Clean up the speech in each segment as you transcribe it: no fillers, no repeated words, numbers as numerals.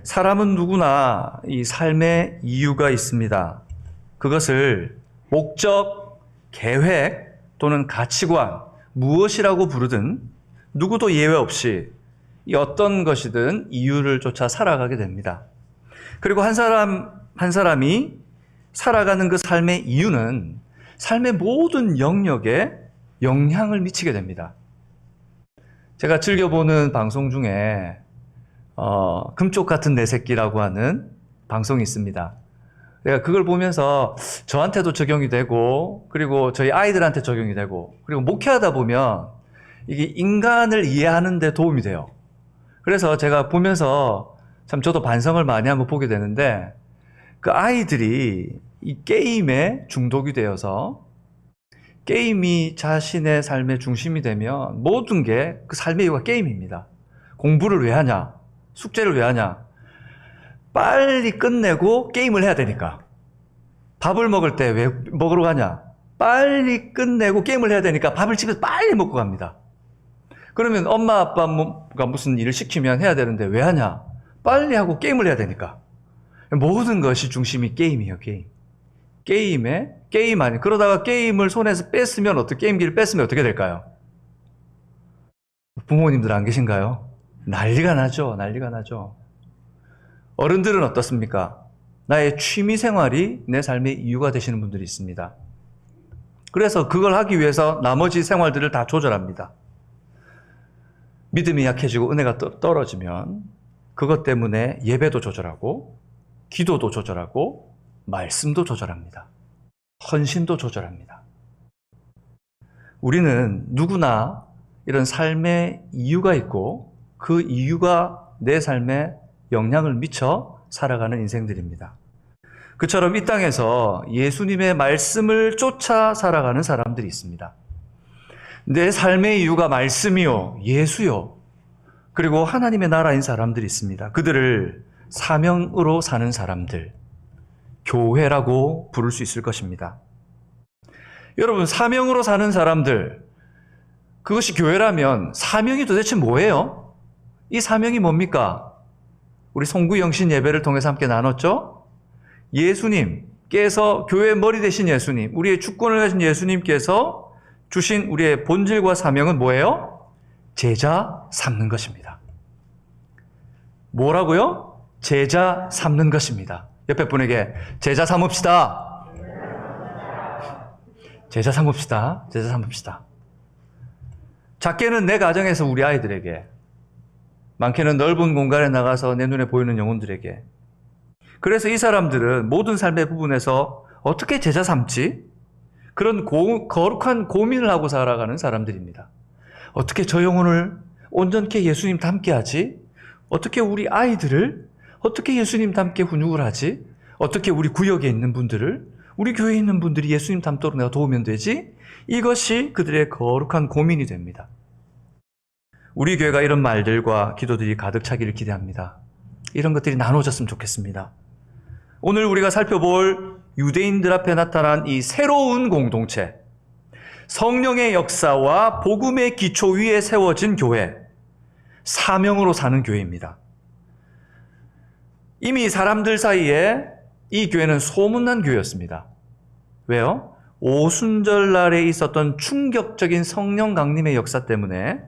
사람은 누구나 이 삶의 이유가 있습니다. 그것을 목적, 계획 또는 가치관, 무엇이라고 부르든 누구도 예외 없이 이 어떤 것이든 이유를 쫓아 살아가게 됩니다. 그리고 한 사람이 살아가는 그 삶의 이유는 삶의 모든 영역에 영향을 미치게 됩니다. 제가 즐겨보는 방송 중에 금쪽 같은 내 새끼라고 하는 방송이 있습니다. 내가 그걸 보면서 저한테도 적용이 되고, 그리고 저희 아이들한테 적용이 되고, 그리고 목회하다 보면 이게 인간을 이해하는 데 도움이 돼요. 그래서 제가 보면서 참 저도 반성을 많이 한번 보게 되는데, 그 아이들이 이 게임에 중독이 되어서 게임이 자신의 삶의 중심이 되면 모든 게 그 삶의 이유가 게임입니다. 공부를 왜 하냐? 숙제를 왜 하냐? 빨리 끝내고 게임을 해야 되니까. 밥을 먹을 때 왜 먹으러 가냐? 빨리 끝내고 게임을 해야 되니까 밥을 집에서 빨리 먹고 갑니다. 그러면 엄마 아빠가 무슨 일을 시키면 해야 되는데 왜 하냐? 빨리 하고 게임을 해야 되니까. 모든 것이 중심이 게임이에요, 게임. 게임 아니. 그러다가 게임을 손에서 뺐으면 게임기를 뺐으면 어떻게 될까요? 부모님들 안 계신가요? 난리가 나죠. 난리가 나죠. 어른들은 어떻습니까? 나의 취미 생활이 내 삶의 이유가 되시는 분들이 있습니다. 그래서 그걸 하기 위해서 나머지 생활들을 다 조절합니다. 믿음이 약해지고 은혜가 떨어지면 그것 때문에 예배도 조절하고 기도도 조절하고 말씀도 조절합니다. 헌신도 조절합니다. 우리는 누구나 이런 삶의 이유가 있고 그 이유가 내 삶에 영향을 미쳐 살아가는 인생들입니다. 그처럼 이 땅에서 예수님의 말씀을 쫓아 살아가는 사람들이 있습니다. 내 삶의 이유가 말씀이요, 예수요, 그리고 하나님의 나라인 사람들이 있습니다. 그들을 사명으로 사는 사람들, 교회라고 부를 수 있을 것입니다. 여러분, 사명으로 사는 사람들, 그것이 교회라면 사명이 도대체 뭐예요? 이 사명이 뭡니까? 우리 송구영신 예배를 통해서 함께 나눴죠? 예수님께서 교회의 머리 되신 예수님, 우리의 주권을 가진 예수님께서 주신 우리의 본질과 사명은 뭐예요? 제자 삼는 것입니다. 뭐라고요? 제자 삼는 것입니다. 옆에 분에게 제자 삼읍시다. 제자 삼읍시다. 제자 삼읍시다. 작게는 내 가정에서 우리 아이들에게, 많게는 넓은 공간에 나가서 내 눈에 보이는 영혼들에게. 그래서 이 사람들은 모든 삶의 부분에서 어떻게 제자 삼지? 그런 거룩한 고민을 하고 살아가는 사람들입니다. 어떻게 저 영혼을 온전케 예수님 닮게 하지? 어떻게 우리 아이들을 어떻게 예수님 닮게 훈육을 하지? 어떻게 우리 구역에 있는 분들을, 우리 교회에 있는 분들이 예수님 닮도록 내가 도우면 되지? 이것이 그들의 거룩한 고민이 됩니다. 우리 교회가 이런 말들과 기도들이 가득 차기를 기대합니다. 이런 것들이 나눠졌으면 좋겠습니다. 오늘 우리가 살펴볼 유대인들 앞에 나타난 이 새로운 공동체, 성령의 역사와 복음의 기초 위에 세워진 교회, 사명으로 사는 교회입니다. 이미 사람들 사이에 이 교회는 소문난 교회였습니다. 왜요? 오순절날에 있었던 충격적인 성령 강림의 역사 때문에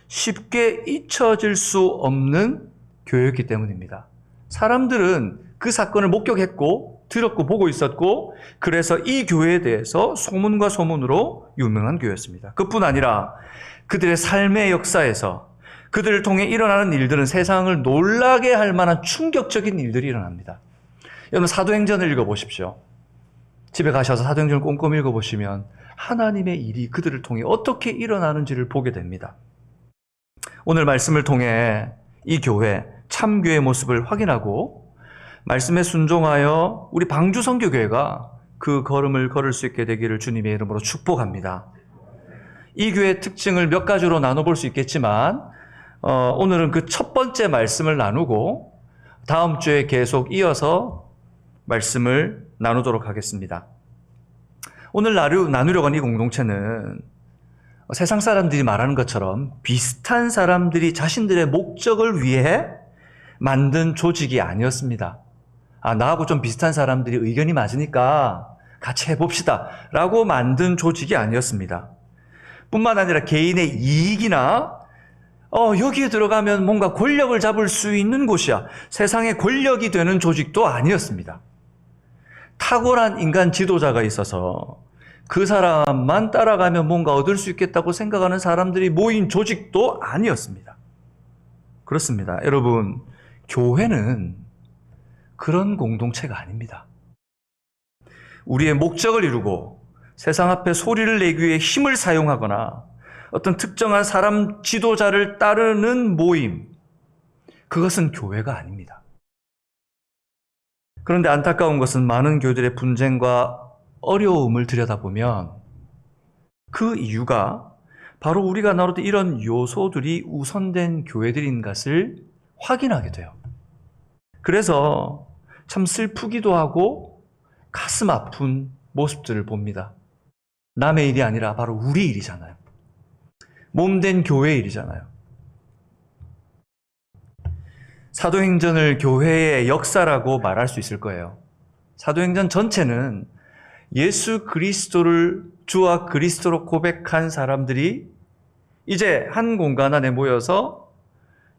쉽게 잊혀질 수 없는 교회였기 때문입니다. 사람들은 그 사건을 목격했고 들었고 보고 있었고, 그래서 이 교회에 대해서 소문과 소문으로 유명한 교회였습니다. 그뿐 아니라 그들의 삶의 역사에서 그들을 통해 일어나는 일들은 세상을 놀라게 할 만한 충격적인 일들이 일어납니다. 여러분, 사도행전을 읽어보십시오. 집에 가셔서 사도행전을 꼼꼼히 읽어보시면 하나님의 일이 그들을 통해 어떻게 일어나는지를 보게 됩니다. 오늘 말씀을 통해 이 교회, 참교회의 모습을 확인하고 말씀에 순종하여 우리 방주 선교교회가 그 걸음을 걸을 수 있게 되기를 주님의 이름으로 축복합니다. 이 교회의 특징을 몇 가지로 나눠볼 수 있겠지만 오늘은 그 첫 번째 말씀을 나누고 다음 주에 계속 이어서 말씀을 나누도록 하겠습니다. 오늘 나누려고 하는 이 공동체는 세상 사람들이 말하는 것처럼 비슷한 사람들이 자신들의 목적을 위해 만든 조직이 아니었습니다. 나하고 좀 비슷한 사람들이 의견이 맞으니까 같이 해봅시다 라고 만든 조직이 아니었습니다. 뿐만 아니라 개인의 이익이나 여기에 들어가면 뭔가 권력을 잡을 수 있는 곳이야, 세상의 권력이 되는 조직도 아니었습니다. 탁월한 인간 지도자가 있어서 그 사람만 따라가면 뭔가 얻을 수 있겠다고 생각하는 사람들이 모인 조직도 아니었습니다. 그렇습니다. 여러분, 교회는 그런 공동체가 아닙니다. 우리의 목적을 이루고 세상 앞에 소리를 내기 위해 힘을 사용하거나 어떤 특정한 사람 지도자를 따르는 모임, 그것은 교회가 아닙니다. 그런데 안타까운 것은 많은 교회들의 분쟁과 어려움을 들여다보면 그 이유가 바로 우리가 나누던 이런 요소들이 우선된 교회들인 것을 확인하게 돼요. 그래서 참 슬프기도 하고 가슴 아픈 모습들을 봅니다. 남의 일이 아니라 바로 우리 일이잖아요. 몸된 교회 일이잖아요. 사도행전을 교회의 역사라고 말할 수 있을 거예요. 사도행전 전체는 예수 그리스도를 주와 그리스도로 고백한 사람들이 이제 한 공간 안에 모여서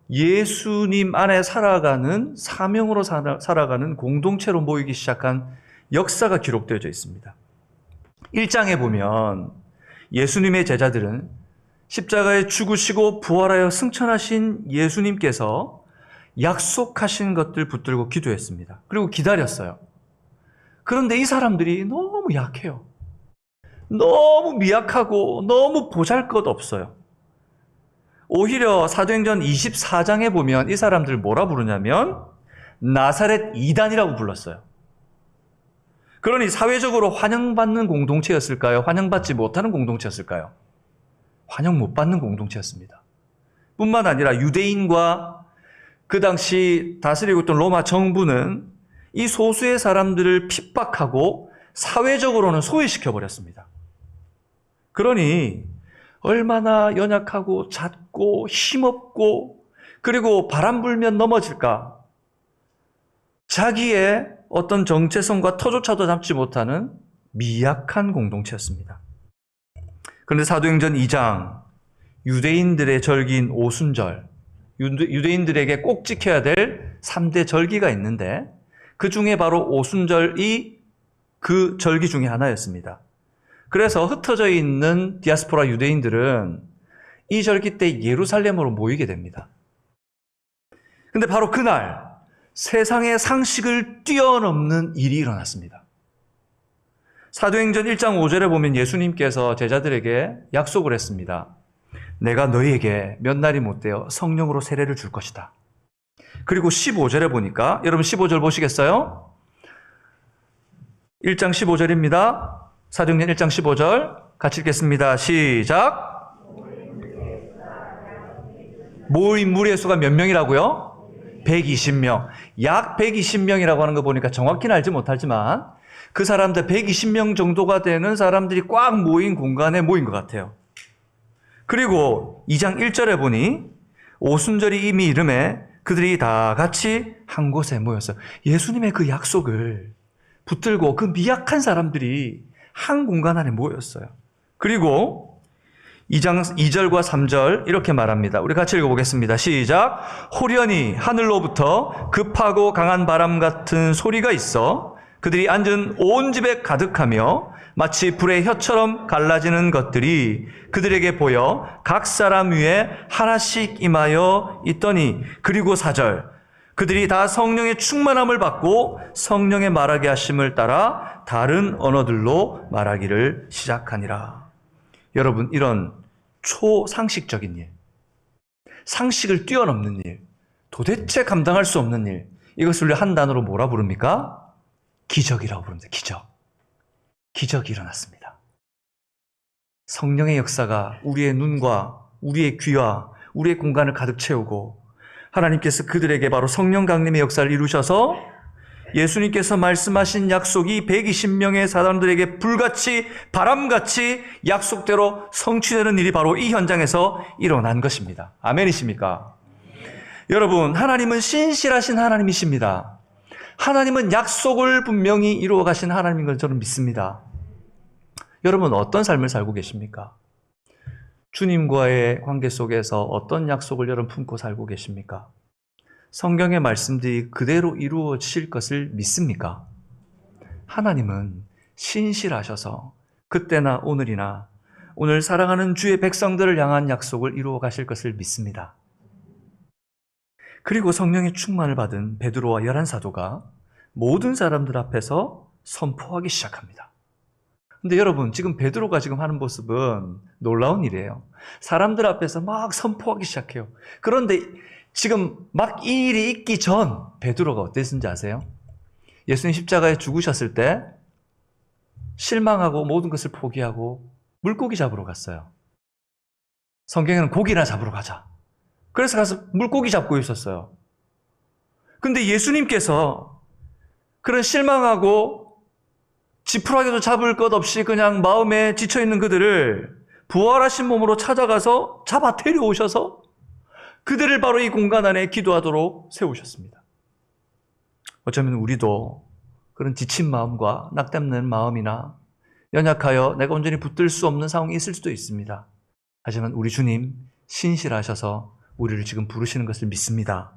예수님 안에 살아가는, 사명으로 살아가는 공동체로 모이기 시작한 역사가 기록되어져 있습니다. 1장에 보면 예수님의 제자들은 십자가에 죽으시고 부활하여 승천하신 예수님께서 약속하신 것들 붙들고 기도했습니다. 그리고 기다렸어요. 그런데 이 사람들이 너무 약해요. 너무 미약하고 너무 보잘것없어요. 오히려 사도행전 24장에 보면 이 사람들 뭐라 부르냐면 나사렛 이단이라고 불렀어요. 그러니 사회적으로 환영받는 공동체였을까요? 환영받지 못하는 공동체였을까요? 환영 못 받는 공동체였습니다. 뿐만 아니라 유대인과 그 당시 다스리고 있던 로마 정부는 이 소수의 사람들을 핍박하고 사회적으로는 소외시켜버렸습니다. 그러니 얼마나 연약하고 잦고 힘없고 그리고 바람 불면 넘어질까? 자기의 어떤 정체성과 터조차도 잡지 못하는 미약한 공동체였습니다. 그런데 사도행전 2장, 유대인들의 절기인 오순절, 유대인들에게 꼭 지켜야 될 3대 절기가 있는데 그 중에 바로 오순절이 그 절기 중에 하나였습니다. 그래서 흩어져 있는 디아스포라 유대인들은 이 절기 때 예루살렘으로 모이게 됩니다. 근데 바로 그날 세상의 상식을 뛰어넘는 일이 일어났습니다. 사도행전 1장 5절에 보면 예수님께서 제자들에게 약속을 했습니다. 내가 너희에게 몇 날이 못되어 성령으로 세례를 줄 것이다. 그리고 15절에 보니까, 여러분 15절 보시겠어요? 1장 15절입니다. 사도행전 1장 15절 같이 읽겠습니다. 시작. 모인 무리의 수가 몇 명이라고요? 120명. 약 120명이라고 하는 거 보니까 정확히는 알지 못하지만 그 사람들 120명 정도가 되는 사람들이 꽉 모인 공간에 모인 것 같아요. 그리고 2장 1절에 보니 오순절이 이미 이름에 그들이 다 같이 한 곳에 모였어요. 예수님의 그 약속을 붙들고 그 미약한 사람들이 한 공간 안에 모였어요. 그리고 2장 2절과 3절 이렇게 말합니다. 우리 같이 읽어보겠습니다. 시작. 호련히 하늘로부터 급하고 강한 바람 같은 소리가 있어 그들이 앉은 온 집에 가득하며 마치 불의 혀처럼 갈라지는 것들이 그들에게 보여 각 사람 위에 하나씩 임하여 있더니, 그리고 4절, 그들이 다 성령의 충만함을 받고 성령의 말하게 하심을 따라 다른 언어들로 말하기를 시작하니라. 여러분, 이런 초상식적인 일, 상식을 뛰어넘는 일, 도대체 감당할 수 없는 일, 이것을 한 단어로 뭐라 부릅니까? 기적이라고 부릅니다. 기적. 기적이 일어났습니다. 성령의 역사가 우리의 눈과 우리의 귀와 우리의 공간을 가득 채우고 하나님께서 그들에게 바로 성령 강림의 역사를 이루셔서 예수님께서 말씀하신 약속이 120명의 사람들에게 불같이 바람같이 약속대로 성취되는 일이 바로 이 현장에서 일어난 것입니다. 아멘이십니까? 여러분, 하나님은 신실하신 하나님이십니다. 하나님은 약속을 분명히 이루어 가신 하나님인 걸 저는 믿습니다. 여러분, 어떤 삶을 살고 계십니까? 주님과의 관계 속에서 어떤 약속을 여러분 품고 살고 계십니까? 성경의 말씀들이 그대로 이루어질 것을 믿습니까? 하나님은 신실하셔서 그때나 오늘이나 오늘 사랑하는 주의 백성들을 향한 약속을 이루어 가실 것을 믿습니다. 그리고 성령의 충만을 받은 베드로와 11사도가 모든 사람들 앞에서 선포하기 시작합니다. 근데 여러분, 지금 베드로가 지금 하는 모습은 놀라운 일이에요. 사람들 앞에서 막 선포하기 시작해요. 그런데 지금 막 이 일이 있기 전 베드로가 어땠는지 아세요? 예수님 십자가에 죽으셨을 때 실망하고 모든 것을 포기하고 물고기 잡으러 갔어요. 성경에는 고기나 잡으러 가자. 그래서 가서 물고기 잡고 있었어요. 근데 예수님께서 그런 실망하고 지푸라기도 잡을 것 없이 그냥 마음에 지쳐있는 그들을 부활하신 몸으로 찾아가서 잡아 데려오셔서 그들을 바로 이 공간 안에 기도하도록 세우셨습니다. 어쩌면 우리도 그런 지친 마음과 낙담된 마음이나 연약하여 내가 온전히 붙들 수 없는 상황이 있을 수도 있습니다. 하지만 우리 주님 신실하셔서 우리를 지금 부르시는 것을 믿습니다.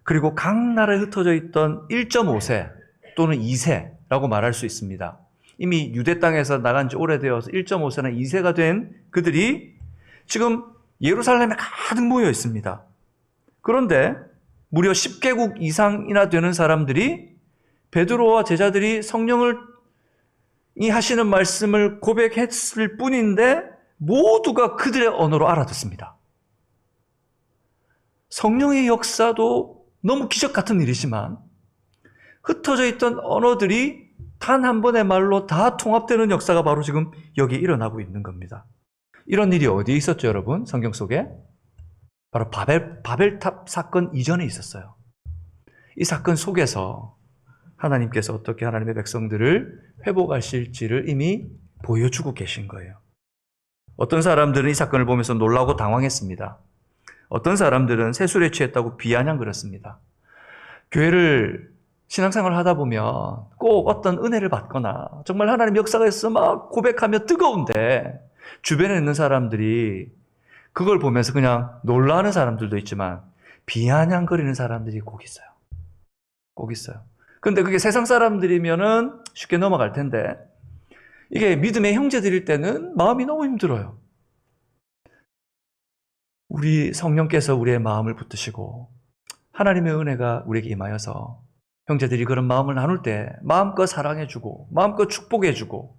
그리고 각 나라에 흩어져 있던 1.5세 또는 2세라고 말할 수 있습니다. 이미 유대 땅에서 나간 지 오래되어서 1.5세나 2세가 된 그들이 지금 예루살렘에 가득 모여 있습니다. 그런데 무려 10개국 이상이나 되는 사람들이 베드로와 제자들이 성령을 이 하시는 말씀을 고백했을 뿐인데 모두가 그들의 언어로 알아듣습니다. 성령의 역사도 너무 기적 같은 일이지만 흩어져 있던 언어들이 단 한 번의 말로 다 통합되는 역사가 바로 지금 여기 일어나고 있는 겁니다. 이런 일이 어디에 있었죠, 여러분? 성경 속에? 바로 바벨탑 사건 이전에 있었어요. 이 사건 속에서 하나님께서 어떻게 하나님의 백성들을 회복하실지를 이미 보여주고 계신 거예요. 어떤 사람들은 이 사건을 보면서 놀라고 당황했습니다. 어떤 사람들은 세술에 취했다고 비아냥거렸습니다. 교회를 신앙생활을 하다 보면 꼭 어떤 은혜를 받거나 정말 하나님 역사가 있어 막 고백하며 뜨거운데 주변에 있는 사람들이 그걸 보면서 그냥 놀라는 사람들도 있지만 비아냥거리는 사람들이 꼭 있어요. 꼭 있어요. 근데 그게 세상 사람들이면은 쉽게 넘어갈 텐데 이게 믿음의 형제들일 때는 마음이 너무 힘들어요. 우리 성령께서 우리의 마음을 붙드시고 하나님의 은혜가 우리에게 임하여서 형제들이 그런 마음을 나눌 때 마음껏 사랑해주고 마음껏 축복해주고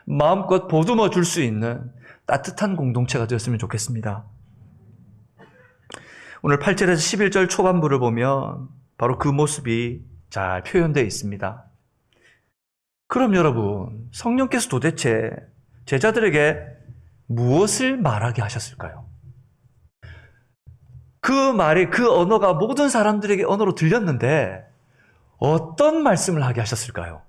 마음껏 보듬어 줄 수 있는 따뜻한 공동체가 되었으면 좋겠습니다. 오늘 8절에서 11절 초반부를 보면 바로 그 모습이 잘 표현되어 있습니다. 그럼 여러분, 성령께서 도대체 제자들에게 무엇을 말하게 하셨을까요? 그 말이, 그 언어가 모든 사람들에게 언어로 들렸는데 어떤 말씀을 하게 하셨을까요?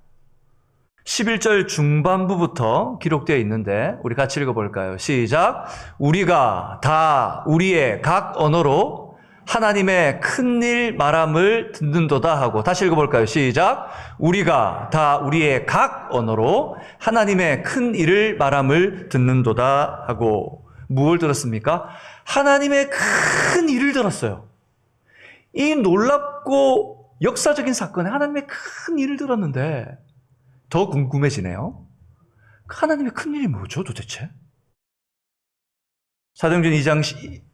11절 중반부부터 기록되어 있는데 우리 같이 읽어볼까요? 시작! 우리가 다 우리의 각 언어로 하나님의 큰일 말함을 듣는도다 하고, 다시 읽어볼까요? 시작! 우리가 다 우리의 각 언어로 하나님의 큰일을 말함을 듣는도다 하고, 무엇을 들었습니까? 하나님의 큰 일을 들었어요. 이 놀랍고 역사적인 사건에 하나님의 큰 일을 들었는데 더 궁금해지네요. 하나님의 큰 일이 뭐죠 도대체? 사도행전 2장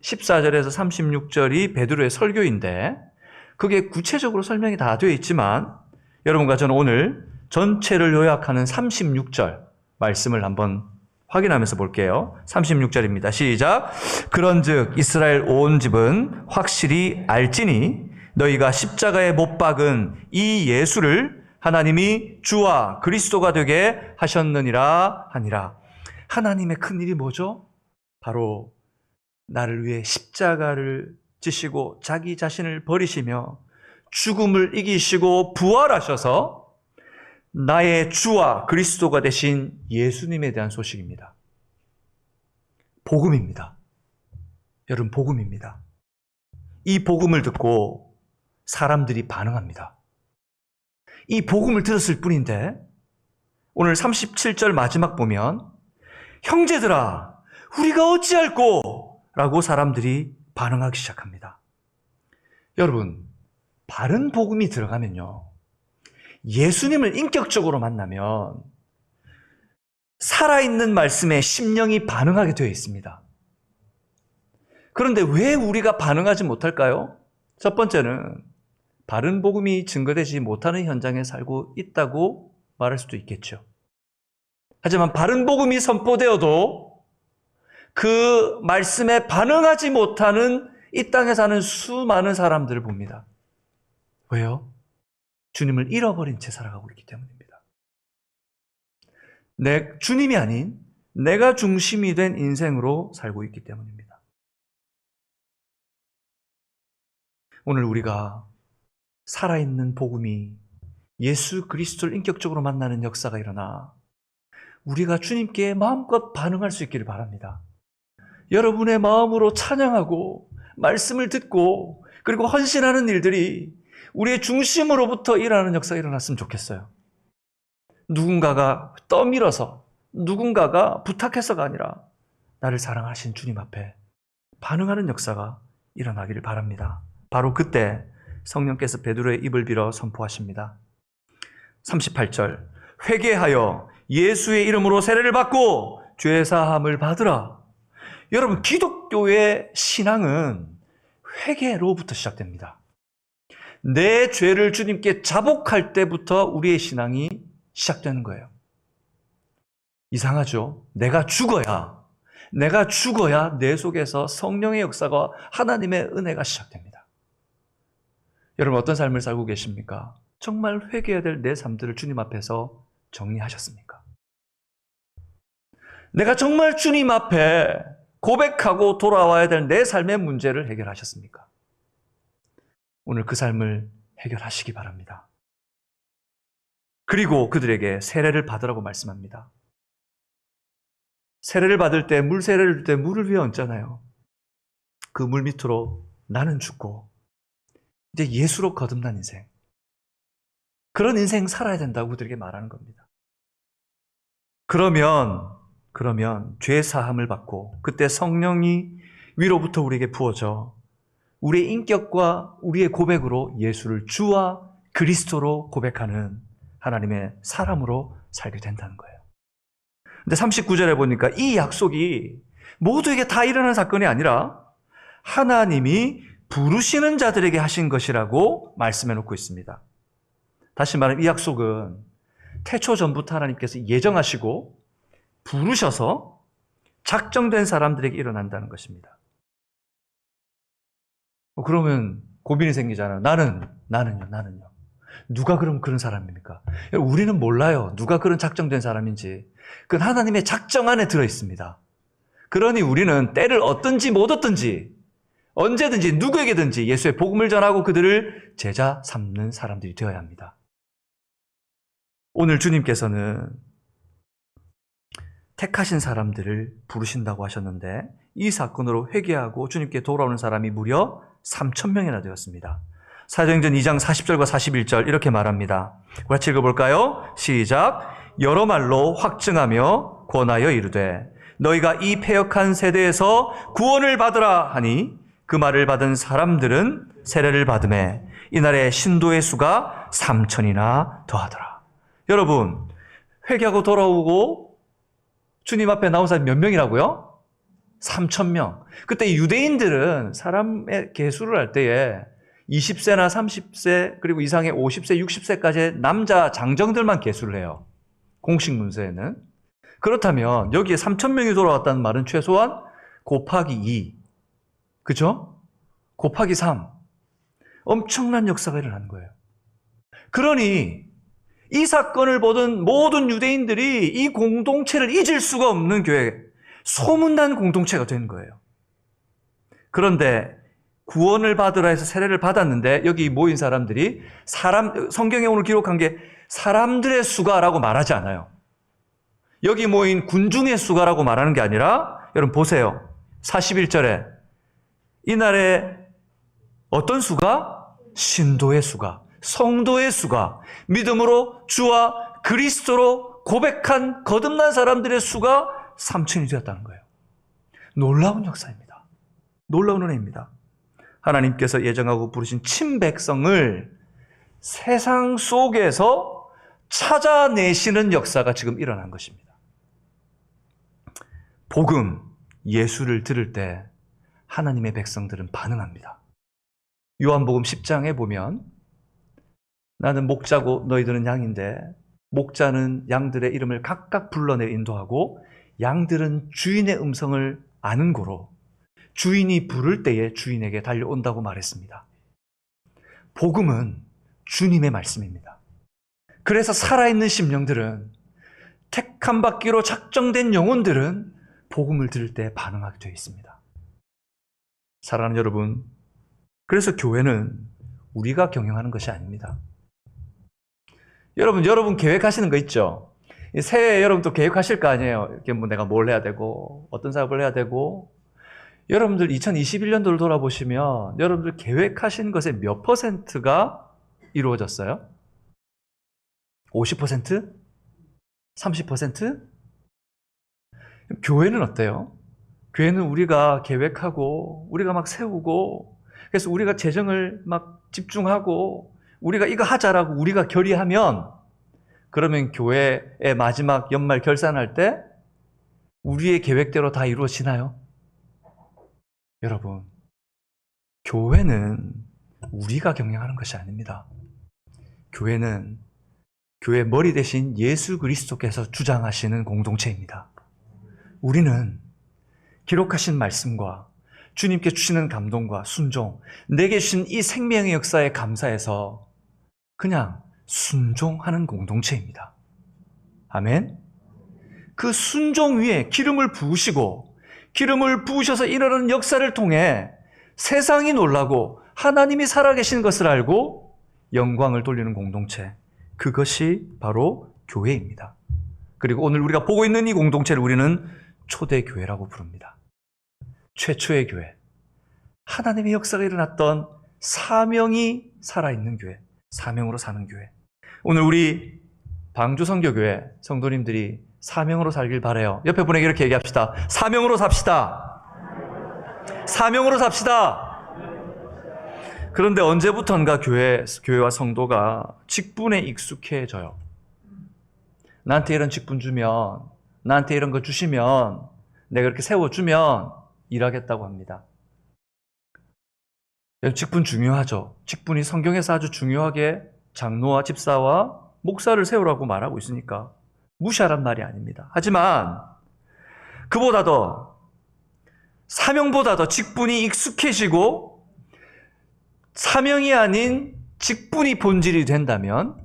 14절에서 36절이 베드로의 설교인데 그게 구체적으로 설명이 다 되어 있지만 여러분과 저는 오늘 전체를 요약하는 36절 말씀을 한번 확인하면서 볼게요. 36절입니다. 시작! 그런즉 이스라엘 온 집은 확실히 알지니 너희가 십자가에 못 박은 이 예수를 하나님이 주와 그리스도가 되게 하셨느니라 하니라. 하나님의 큰 일이 뭐죠? 바로 나를 위해 십자가를 지시고 자기 자신을 버리시며 죽음을 이기시고 부활하셔서 나의 주와 그리스도가 되신 예수님에 대한 소식입니다. 복음입니다. 여러분, 복음입니다. 이 복음을 듣고 사람들이 반응합니다. 이 복음을 들었을 뿐인데 오늘 37절 마지막 보면 형제들아 우리가 어찌할꼬? 라고 사람들이 반응하기 시작합니다. 여러분, 바른 복음이 들어가면요, 예수님을 인격적으로 만나면 살아있는 말씀에 심령이 반응하게 되어 있습니다. 그런데 왜 우리가 반응하지 못할까요? 첫 번째는 바른 복음이 증거되지 못하는 현장에 살고 있다고 말할 수도 있겠죠. 하지만 바른 복음이 선포되어도 그 말씀에 반응하지 못하는 이 땅에 사는 수많은 사람들을 봅니다. 왜요? 주님을 잃어버린 채 살아가고 있기 때문입니다. 주님이 아닌 내가 중심이 된 인생으로 살고 있기 때문입니다. 오늘 우리가 살아있는 복음이 예수 그리스도를 인격적으로 만나는 역사가 일어나 우리가 주님께 마음껏 반응할 수 있기를 바랍니다. 여러분의 마음으로 찬양하고 말씀을 듣고 그리고 헌신하는 일들이 우리의 중심으로부터 일어나는 역사가 일어났으면 좋겠어요. 누군가가 떠밀어서 누군가가 부탁해서가 아니라 나를 사랑하신 주님 앞에 반응하는 역사가 일어나기를 바랍니다. 바로 그때 성령께서 베드로의 입을 빌어 선포하십니다. 38절 회개하여 예수의 이름으로 세례를 받고 죄사함을 받으라. 여러분, 기독교의 신앙은 회개로부터 시작됩니다. 내 죄를 주님께 자복할 때부터 우리의 신앙이 시작되는 거예요. 이상하죠? 내가 죽어야 내 속에서 성령의 역사가 하나님의 은혜가 시작됩니다. 여러분, 어떤 삶을 살고 계십니까? 정말 회개해야 될 내 삶들을 주님 앞에서 정리하셨습니까? 내가 정말 주님 앞에 고백하고 돌아와야 될 내 삶의 문제를 해결하셨습니까? 오늘 그 삶을 해결하시기 바랍니다. 그리고 그들에게 세례를 받으라고 말씀합니다. 세례를 받을 때, 물 세례를 줄 때 물을 위에 얹잖아요. 그 물 밑으로 나는 죽고 이제 예수로 거듭난 인생, 그런 인생 살아야 된다고 그들에게 말하는 겁니다. 그러면 죄 사함을 받고 그때 성령이 위로부터 우리에게 부어져 우리의 인격과 우리의 고백으로 예수를 주와 그리스도로 고백하는 하나님의 사람으로 살게 된다는 거예요. 근데 39절에 보니까 이 약속이 모두에게 다 일어난 사건이 아니라 하나님이 부르시는 자들에게 하신 것이라고 말씀해 놓고 있습니다. 다시 말하면 이 약속은 태초 전부터 하나님께서 예정하시고 부르셔서 작정된 사람들에게 일어난다는 것입니다. 그러면 고민이 생기잖아요. 나는요. 누가 그럼 그런 사람입니까? 우리는 몰라요. 누가 그런 작정된 사람인지. 그건 하나님의 작정 안에 들어 있습니다. 그러니 우리는 때를 얻든지 못 얻든지 언제든지 누구에게든지 예수의 복음을 전하고 그들을 제자 삼는 사람들이 되어야 합니다. 오늘 주님께서는 택하신 사람들을 부르신다고 하셨는데 이 사건으로 회개하고 주님께 돌아오는 사람이 무려 3,000명이나 되었습니다. 사도행전 2장 40절과 41절 이렇게 말합니다. 같이 읽어볼까요? 시작. 여러 말로 확증하며 권하여 이르되 너희가 이 패역한 세대에서 구원을 받으라 하니 그 말을 받은 사람들은 세례를 받음에 이날의 신도의 수가 3,000이나 더하더라. 여러분, 회개하고 돌아오고 주님 앞에 나온 사람이 몇 명이라고요? 3,000명. 그때 유대인들은 사람의 계수를 할 때에 20세나 30세 그리고 이상의 50세, 60세까지의 남자 장정들만 계수를 해요. 공식 문서에는. 그렇다면 여기에 3,000명이 돌아왔다는 말은 최소한 곱하기 2. 그죠? 곱하기 3. 엄청난 역사가 일어나는 거예요. 그러니 이 사건을 보던 모든 유대인들이 이 공동체를 잊을 수가 없는 교회, 소문난 공동체가 된 거예요. 그런데 구원을 받으라 해서 세례를 받았는데 여기 모인 사람들이 성경에 오늘 기록한 게 사람들의 수가라고 말하지 않아요. 여기 모인 군중의 수가라고 말하는 게 아니라 여러분 보세요. 41절에 이날에 어떤 수가? 신도의 수가, 성도의 수가, 믿음으로 주와 그리스도로 고백한 거듭난 사람들의 수가 3천이 되었다는 거예요. 놀라운 역사입니다. 놀라운 은혜입니다. 하나님께서 예정하고 부르신 친백성을 세상 속에서 찾아내시는 역사가 지금 일어난 것입니다. 복음, 예수를 들을 때 하나님의 백성들은 반응합니다. 요한복음 10장에 보면 나는 목자고 너희들은 양인데 목자는 양들의 이름을 각각 불러내 인도하고 양들은 주인의 음성을 아는 고로 주인이 부를 때에 주인에게 달려온다고 말했습니다. 복음은 주님의 말씀입니다. 그래서 살아있는 심령들은, 택함 받기로 작정된 영혼들은 복음을 들을 때 반응하게 되어 있습니다. 사랑하는 여러분, 그래서 교회는 우리가 경영하는 것이 아닙니다. 여러분 계획하시는 거 있죠? 새해에 여러분도 계획하실 거 아니에요? 이렇게 뭐 내가 뭘 해야 되고, 어떤 사업을 해야 되고. 여러분들 2021년도를 돌아보시면 여러분들 계획하신 것의 몇 %가 이루어졌어요? 50%? 30%? 교회는 어때요? 교회는 우리가 계획하고 우리가 막 세우고 그래서 우리가 재정을 막 집중하고 우리가 이거 하자라고 우리가 결의하면 그러면 교회의 마지막 연말 결산할 때 우리의 계획대로 다 이루어지나요? 여러분, 교회는 우리가 경영하는 것이 아닙니다. 교회는 교회 머리 대신 예수 그리스도께서 주장하시는 공동체입니다. 우리는 기록하신 말씀과 주님께 주시는 감동과 순종, 내게 주신 이 생명의 역사에 감사해서 그냥 순종하는 공동체입니다. 아멘? 그 순종 위에 기름을 부으시고 기름을 부으셔서 일어나는 역사를 통해 세상이 놀라고 하나님이 살아계신 것을 알고 영광을 돌리는 공동체, 그것이 바로 교회입니다. 그리고 오늘 우리가 보고 있는 이 공동체를 우리는 초대교회라고 부릅니다. 최초의 교회, 하나님의 역사가 일어났던 사명이 살아있는 교회, 사명으로 사는 교회. 오늘 우리 방주선교교회 성도님들이 사명으로 살길 바라요. 옆에 분에게 이렇게 얘기합시다. 사명으로 삽시다. 사명으로 삽시다. 그런데 언제부턴가 교회와 성도가 직분에 익숙해져요. 나한테 이런 직분 주면, 나한테 이런 거 주시면, 내가 이렇게 세워주면 일하겠다고 합니다. 직분 중요하죠. 직분이 성경에서 아주 중요하게 장로와 집사와 목사를 세우라고 말하고 있으니까 무시하란 말이 아닙니다. 하지만 그보다 더, 사명보다 더 직분이 익숙해지고 사명이 아닌 직분이 본질이 된다면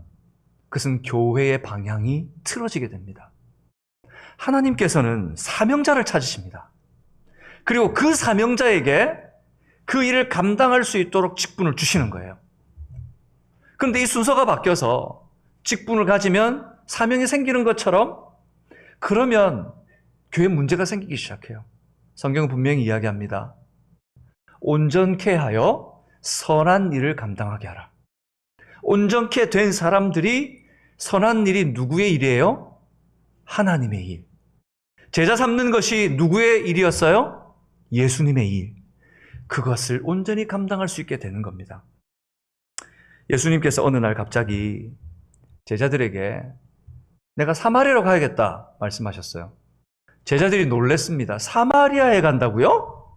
그것은 교회의 방향이 틀어지게 됩니다. 하나님께서는 사명자를 찾으십니다. 그리고 그 사명자에게 그 일을 감당할 수 있도록 직분을 주시는 거예요. 그런데 이 순서가 바뀌어서 직분을 가지면 사명이 생기는 것처럼 그러면 교회에 문제가 생기기 시작해요. 성경은 분명히 이야기합니다. 온전케 하여 선한 일을 감당하게 하라. 온전케 된 사람들이 선한 일이 누구의 일이에요? 하나님의 일. 제자 삼는 것이 누구의 일이었어요? 예수님의 일. 그것을 온전히 감당할 수 있게 되는 겁니다. 예수님께서 어느 날 갑자기 제자들에게 내가 사마리아로 가야겠다 말씀하셨어요. 제자들이 놀랬습니다. 사마리아에 간다고요?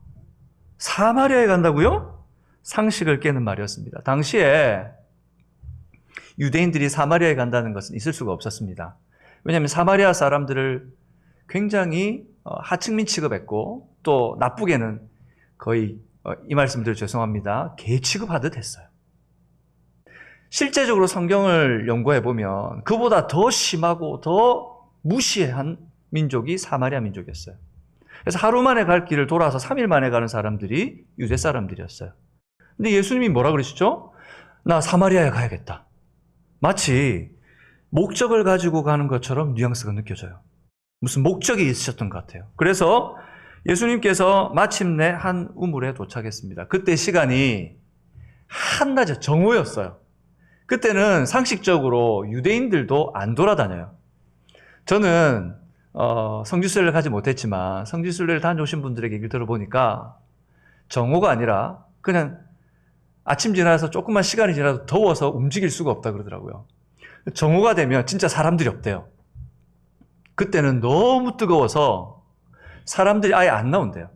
사마리아에 간다고요? 상식을 깨는 말이었습니다. 당시에 유대인들이 사마리아에 간다는 것은 있을 수가 없었습니다. 왜냐하면 사마리아 사람들을 굉장히 하층민 취급했고 또 나쁘게는 거의 이 말씀드려 죄송합니다. 개 취급하듯 했어요. 실제적으로 성경을 연구해보면 그보다 더 심하고 더 무시한 민족이 사마리아 민족이었어요. 그래서 하루 만에 갈 길을 돌아서 3일 만에 가는 사람들이 유대 사람들이었어요. 근데 예수님이 뭐라 그러시죠? 나 사마리아에 가야겠다. 마치 목적을 가지고 가는 것처럼 뉘앙스가 느껴져요. 무슨 목적이 있으셨던 것 같아요. 그래서 예수님께서 마침내 한 우물에 도착했습니다. 그때 시간이 한낮에 정오였어요. 그때는 상식적으로 유대인들도 안 돌아다녀요. 저는 성지순례를 가지 못했지만 성지순례를 다녀오신 분들에게 얘기를 들어보니까 정오가 아니라 그냥 아침 지나서 조금만 시간이 지나도 더워서 움직일 수가 없다 그러더라고요. 정오가 되면 진짜 사람들이 없대요. 그때는 너무 뜨거워서 사람들이 아예 안 나온대요.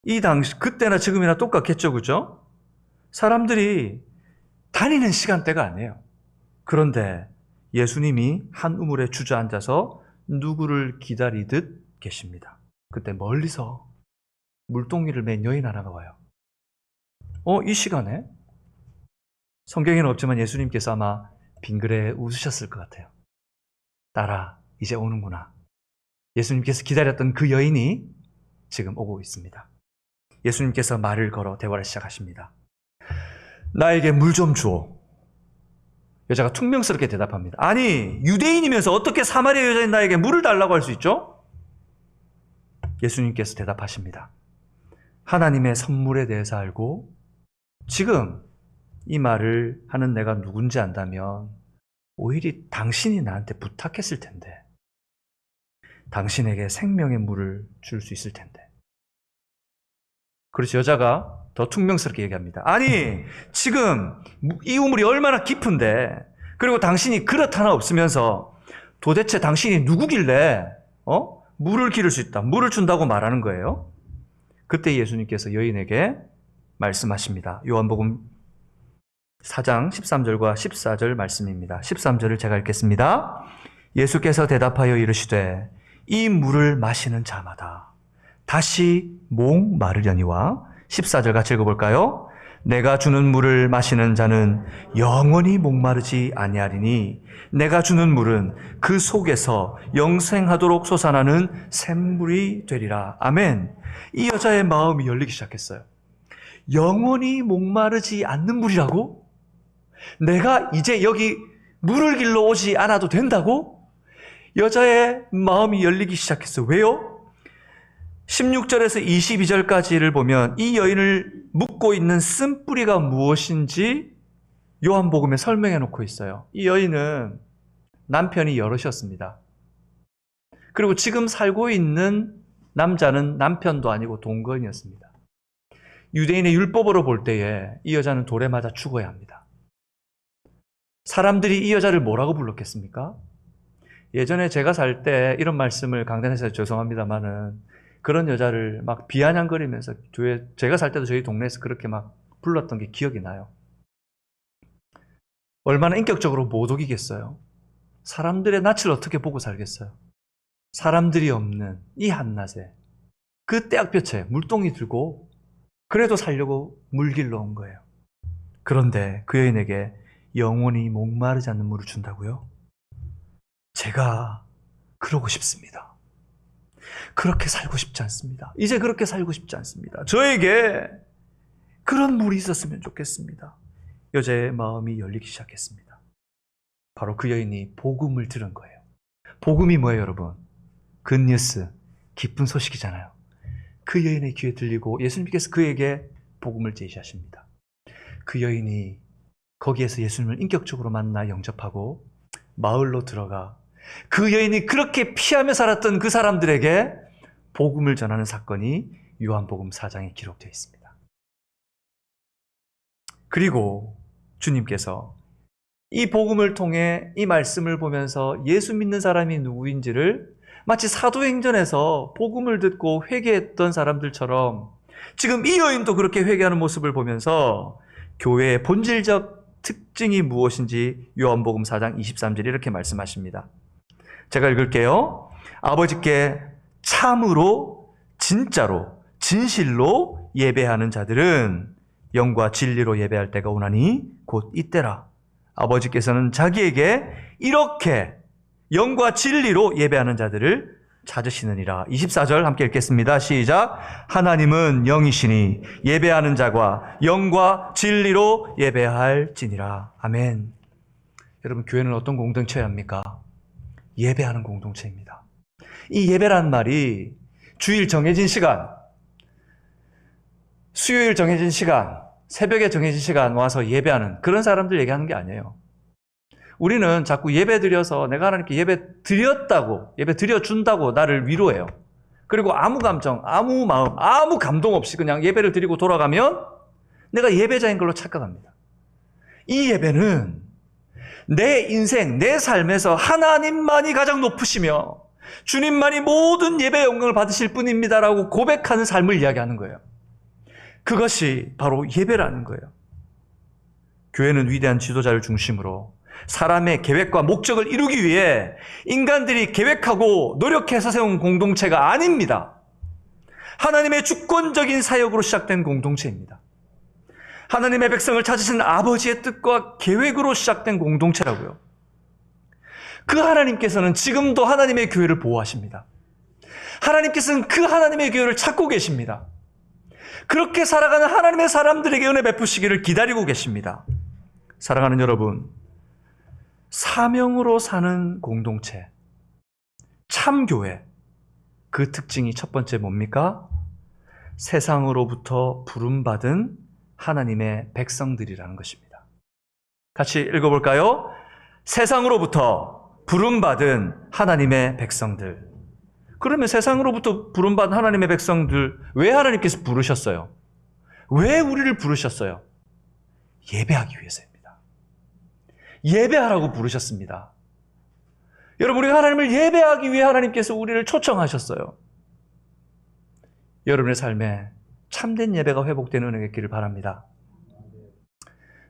이 당시, 그때나 지금이나 똑같겠죠, 그죠? 사람들이 다니는 시간대가 아니에요. 그런데 예수님이 한 우물에 주저앉아서 누구를 기다리듯 계십니다. 그때 멀리서 물동이를 맨 여인 하나가 와요. 이 시간에? 성경에는 없지만 예수님께서 아마 빙그레 웃으셨을 것 같아요. 딸아, 이제 오는구나. 예수님께서 기다렸던 그 여인이 지금 오고 있습니다. 예수님께서 말을 걸어 대화를 시작하십니다. 나에게 물 좀 주오. 여자가 퉁명스럽게 대답합니다. 아니, 유대인이면서 어떻게 사마리아 여자인 나에게 물을 달라고 할 수 있죠? 예수님께서 대답하십니다. 하나님의 선물에 대해서 알고 지금 이 말을 하는 내가 누군지 안다면 오히려 당신이 나한테 부탁했을 텐데, 당신에게 생명의 물을 줄 수 있을 텐데. 그래서 여자가 더 퉁명스럽게 얘기합니다. 아니, 지금 이 우물이 얼마나 깊은데, 그리고 당신이 그릇 하나 없으면서 도대체 당신이 누구길래 물을 기를 수 있다, 물을 준다고 말하는 거예요? 그때 예수님께서 여인에게 말씀하십니다. 요한복음 4장 13절과 14절 말씀입니다. 13절을 제가 읽겠습니다. 예수께서 대답하여 이르시되 이 물을 마시는 자마다 다시 목마르려니와 14절 같이 읽어볼까요? 내가 주는 물을 마시는 자는 영원히 목마르지 아니하리니 내가 주는 물은 그 속에서 영생하도록 솟아나는 샘물이 되리라. 아멘. 이 여자의 마음이 열리기 시작했어요. 영원히 목마르지 않는 물이라고? 내가 이제 여기 물을 길러 오지 않아도 된다고? 여자의 마음이 열리기 시작했어요. 왜요? 16절에서 22절까지를 보면 이 여인을 묶고 있는 쓴뿌리가 무엇인지 요한복음에 설명해 놓고 있어요. 이 여인은 남편이 여럿이었습니다. 그리고 지금 살고 있는 남자는 남편도 아니고 동거인이었습니다. 유대인의 율법으로 볼 때에 이 여자는 돌에 맞아 죽어야 합니다. 사람들이 이 여자를 뭐라고 불렀겠습니까? 예전에 제가 살 때 이런 말씀을 강단에서 죄송합니다만은 그런 여자를 막 비아냥거리면서 제가 살 때도 저희 동네에서 그렇게 막 불렀던 게 기억이 나요. 얼마나 인격적으로 못 오기겠어요. 사람들의 낯을 어떻게 보고 살겠어요. 사람들이 없는 이 한낮에 그 떼약볕에 물동이 들고 그래도 살려고 물 길러 온 거예요. 그런데 그 여인에게 영원히 목마르지 않는 물을 준다고요? 제가 그러고 싶습니다. 그렇게 살고 싶지 않습니다. 이제 그렇게 살고 싶지 않습니다. 저에게 그런 물이 있었으면 좋겠습니다. 여자의 마음이 열리기 시작했습니다. 바로 그 여인이 복음을 들은 거예요. 복음이 뭐예요, 여러분? 굿뉴스, 기쁜 소식이잖아요. 그 여인의 귀에 들리고 예수님께서 그에게 복음을 제시하십니다. 그 여인이 거기에서 예수님을 인격적으로 만나 영접하고 마을로 들어가 그 여인이 그렇게 피하며 살았던 그 사람들에게 복음을 전하는 사건이 요한복음 4장에 기록되어 있습니다. 그리고 주님께서 이 복음을 통해 이 말씀을 보면서 예수 믿는 사람이 누구인지를 마치 사도행전에서 복음을 듣고 회개했던 사람들처럼 지금 이 여인도 그렇게 회개하는 모습을 보면서 교회의 본질적 특징이 무엇인지 요한복음 4장 23절 이렇게 말씀하십니다. 제가 읽을게요. 아버지께 참으로 진짜로 진실로 예배하는 자들은 영과 진리로 예배할 때가 오나니 곧 이때라. 아버지께서는 자기에게 이렇게 영과 진리로 예배하는 자들을 찾으시느니라. 24절 함께 읽겠습니다. 시작. 하나님은 영이시니 예배하는 자가 영과 진리로 예배할지니라. 아멘. 여러분, 교회는 어떤 공동체여야 합니까? 예배하는 공동체입니다. 이 예배란 말이 주일 정해진 시간, 수요일 정해진 시간, 새벽에 정해진 시간 와서 예배하는 그런 사람들 얘기하는 게 아니에요. 우리는 자꾸 예배 드려서 내가 하나님께 예배 드렸다고, 예배 드려준다고 나를 위로해요. 그리고 아무 감정, 아무 마음, 아무 감동 없이 그냥 예배를 드리고 돌아가면 내가 예배자인 걸로 착각합니다. 이 예배는 내 인생, 내 삶에서 하나님만이 가장 높으시며 주님만이 모든 예배의 영광을 받으실 뿐입니다라고 고백하는 삶을 이야기하는 거예요. 그것이 바로 예배라는 거예요. 교회는 위대한 지도자를 중심으로 사람의 계획과 목적을 이루기 위해 인간들이 계획하고 노력해서 세운 공동체가 아닙니다. 하나님의 주권적인 사역으로 시작된 공동체입니다. 하나님의 백성을 찾으신 아버지의 뜻과 계획으로 시작된 공동체라고요. 그 하나님께서는 지금도 하나님의 교회를 보호하십니다. 하나님께서는 그 하나님의 교회를 찾고 계십니다. 그렇게 살아가는 하나님의 사람들에게 은혜 베푸시기를 기다리고 계십니다. 사랑하는 여러분, 사명으로 사는 공동체, 참교회, 그 특징이 첫 번째 뭡니까? 세상으로부터 부름받은 하나님의 백성들이라는 것입니다. 같이 읽어볼까요? 세상으로부터 부름받은 하나님의 백성들. 그러면 세상으로부터 부름받은 하나님의 백성들, 왜 하나님께서 부르셨어요? 왜 우리를 부르셨어요? 예배하기 위해서입니다. 예배하라고 부르셨습니다. 여러분, 우리가 하나님을 예배하기 위해 하나님께서 우리를 초청하셨어요. 여러분의 삶에 참된 예배가 회복되는 은혜가 있기를 바랍니다.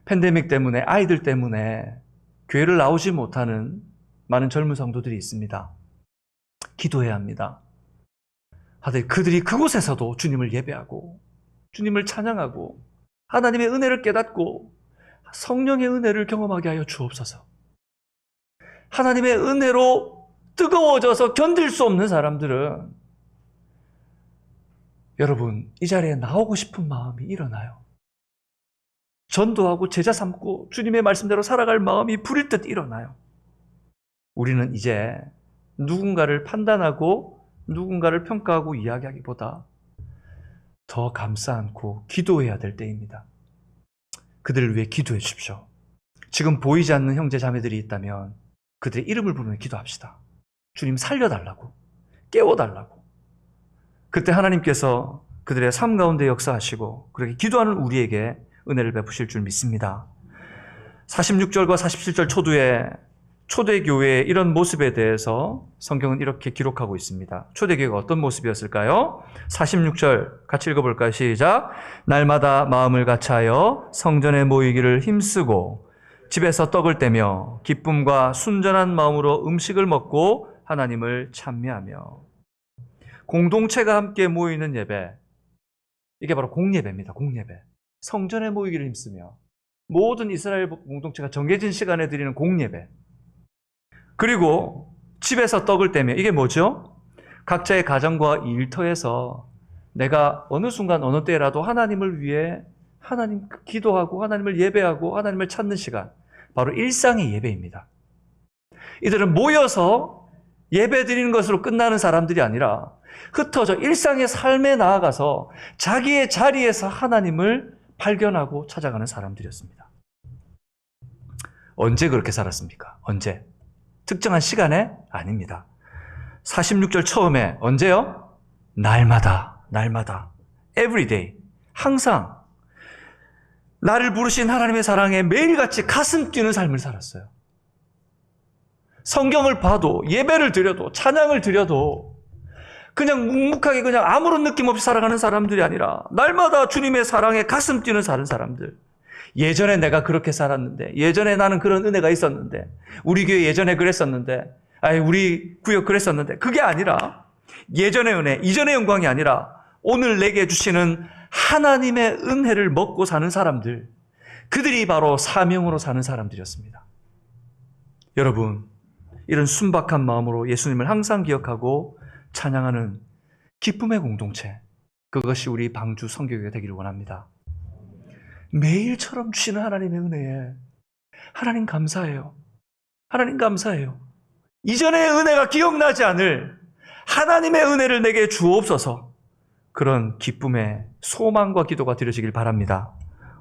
팬데믹 때문에, 아이들 때문에 교회를 나오지 못하는 많은 젊은 성도들이 있습니다. 기도해야 합니다. 그들이 그곳에서도 주님을 예배하고 주님을 찬양하고 하나님의 은혜를 깨닫고 성령의 은혜를 경험하게 하여 주옵소서. 하나님의 은혜로 뜨거워져서 견딜 수 없는 사람들은 여러분, 이 자리에 나오고 싶은 마음이 일어나요. 전도하고 제자 삼고 주님의 말씀대로 살아갈 마음이 불일 듯 일어나요. 우리는 이제 누군가를 판단하고 누군가를 평가하고 이야기하기보다 더 감싸 안고 기도해야 될 때입니다. 그들을 위해 기도해 주십시오. 지금 보이지 않는 형제 자매들이 있다면 그들의 이름을 부르며 기도합시다. 주님 살려달라고, 깨워달라고. 그때 하나님께서 그들의 삶 가운데 역사하시고 그렇게 기도하는 우리에게 은혜를 베푸실 줄 믿습니다. 46절과 47절 초두에 초대교회의 이런 모습에 대해서 성경은 이렇게 기록하고 있습니다. 초대교회가 어떤 모습이었을까요? 46절 같이 읽어볼까요? 시작. 날마다 마음을 같이하여 성전에 모이기를 힘쓰고 집에서 떡을 떼며 기쁨과 순전한 마음으로 음식을 먹고 하나님을 찬미하며. 공동체가 함께 모이는 예배, 이게 바로 공예배입니다. 공예배. 성전에 모이기를 힘쓰며 모든 이스라엘 공동체가 정해진 시간에 드리는 공예배. 그리고 집에서 떡을 떼며, 이게 뭐죠? 각자의 가정과 일터에서 내가 어느 순간 어느 때라도 하나님을 위해 하나님 기도하고 하나님을 예배하고 하나님을 찾는 시간, 바로 일상의 예배입니다. 이들은 모여서 예배 드리는 것으로 끝나는 사람들이 아니라 흩어져 일상의 삶에 나아가서 자기의 자리에서 하나님을 발견하고 찾아가는 사람들이었습니다. 언제 그렇게 살았습니까? 언제? 특정한 시간에? 아닙니다. 46절 처음에 언제요? 날마다, 날마다. Every day. 항상 나를 부르신 하나님의 사랑에 매일같이 가슴 뛰는 삶을 살았어요. 성경을 봐도, 예배를 드려도, 찬양을 드려도 그냥 묵묵하게 그냥 아무런 느낌 없이 살아가는 사람들이 아니라 날마다 주님의 사랑에 가슴 뛰는 사는 사람들. 예전에 내가 그렇게 살았는데, 예전에 나는 그런 은혜가 있었는데, 우리 교회 예전에 그랬었는데, 우리 구역 그랬었는데, 그게 아니라 예전의 은혜, 이전의 영광이 아니라 오늘 내게 주시는 하나님의 은혜를 먹고 사는 사람들, 그들이 바로 사명으로 사는 사람들이었습니다. 여러분, 이런 순박한 마음으로 예수님을 항상 기억하고 찬양하는 기쁨의 공동체, 그것이 우리 방주 성교회가 되기를 원합니다. 매일처럼 주시는 하나님의 은혜에 하나님 감사해요. 하나님 감사해요. 이전의 은혜가 기억나지 않을 하나님의 은혜를 내게 주옵소서. 그런 기쁨의 소망과 기도가 드려지길 바랍니다.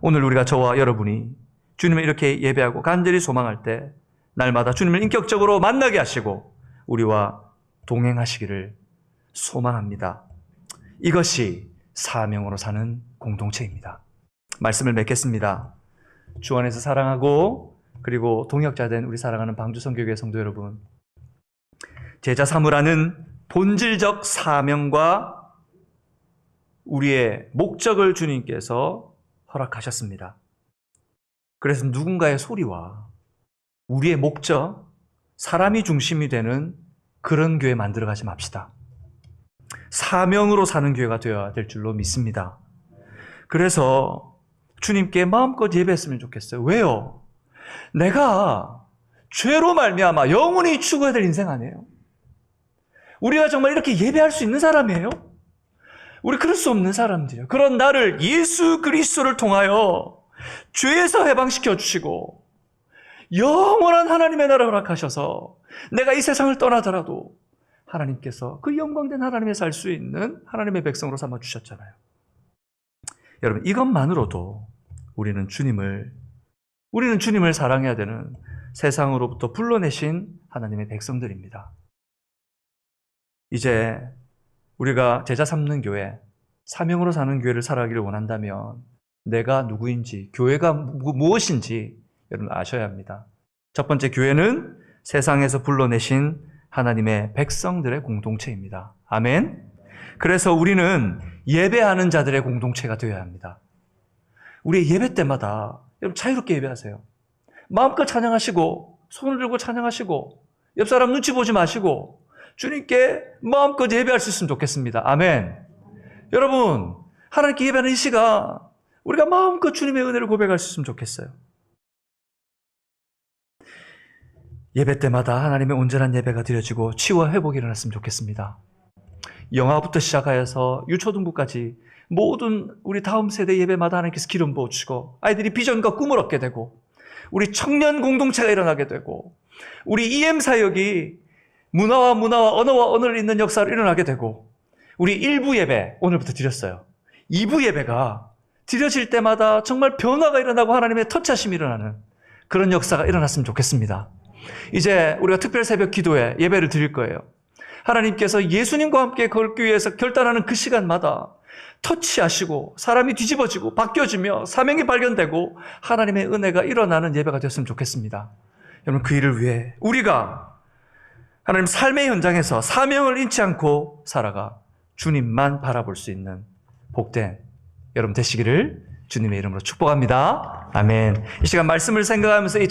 오늘 우리가 저와 여러분이 주님을 이렇게 예배하고 간절히 소망할 때 날마다 주님을 인격적으로 만나게 하시고 우리와 동행하시기를 소망합니다. 이것이 사명으로 사는 공동체입니다. 말씀을 맺겠습니다. 주 안에서 사랑하고 그리고 동역자 된 우리 사랑하는 방주선교회 성도 여러분, 제자 삼으라는 본질적 사명과 우리의 목적을 주님께서 허락하셨습니다. 그래서 누군가의 소리와 우리의 목적, 사람이 중심이 되는 그런 교회 만들어가지 맙시다. 사명으로 사는 교회가 되어야 될 줄로 믿습니다. 그래서 주님께 마음껏 예배했으면 좋겠어요. 왜요? 내가 죄로 말미암아 영원히 죽어야 될 인생 아니에요? 우리가 정말 이렇게 예배할 수 있는 사람이에요? 우리 그럴 수 없는 사람들이에요. 그런 나를 예수 그리스도를 통하여 죄에서 해방시켜 주시고 영원한 하나님의 나라를 허락하셔서 내가 이 세상을 떠나더라도 하나님께서 그 영광된 하나님의 살 수 있는 하나님의 백성으로 삼아 주셨잖아요. 여러분, 이것만으로도 우리는 주님을 사랑해야 되는 세상으로부터 불러내신 하나님의 백성들입니다. 이제 우리가 제자 삼는 교회, 사명으로 사는 교회를 살아가기를 원한다면 내가 누구인지, 교회가 무엇인지 여러분 아셔야 합니다. 첫 번째, 교회는 세상에서 불러내신 하나님의 백성들의 공동체입니다. 아멘. 그래서 우리는 예배하는 자들의 공동체가 되어야 합니다. 우리 예배 때마다 여러분 자유롭게 예배하세요. 마음껏 찬양하시고 손을 들고 찬양하시고 옆 사람 눈치 보지 마시고 주님께 마음껏 예배할 수 있으면 좋겠습니다. 아멘. 여러분, 하나님께 예배하는 이 시간 우리가 마음껏 주님의 은혜를 고백할 수 있으면 좋겠어요. 예배 때마다 하나님의 온전한 예배가 드려지고 치유와 회복이 일어났으면 좋겠습니다. 영아부터 시작하여서 유초등부까지 모든 우리 다음 세대 예배마다 하나님께서 기름 부어주시고 아이들이 비전과 꿈을 얻게 되고 우리 청년 공동체가 일어나게 되고 우리 EM 사역이 문화와 언어와 언어를 잇는 역사로 일어나게 되고 우리 1부 예배 오늘부터 드렸어요. 2부 예배가 드려질 때마다 정말 변화가 일어나고 하나님의 터치하심이 일어나는 그런 역사가 일어났으면 좋겠습니다. 이제 우리가 특별 새벽 기도에 예배를 드릴 거예요. 하나님께서 예수님과 함께 걸기 위해서 결단하는 그 시간마다 터치하시고 사람이 뒤집어지고 바뀌어지며 사명이 발견되고 하나님의 은혜가 일어나는 예배가 되었으면 좋겠습니다. 여러분, 그 일을 위해 우리가 하나님 삶의 현장에서 사명을 잃지 않고 살아가 주님만 바라볼 수 있는 복된 여러분 되시기를 주님의 이름으로 축복합니다. 아멘. 이 시간 말씀을 생각하면서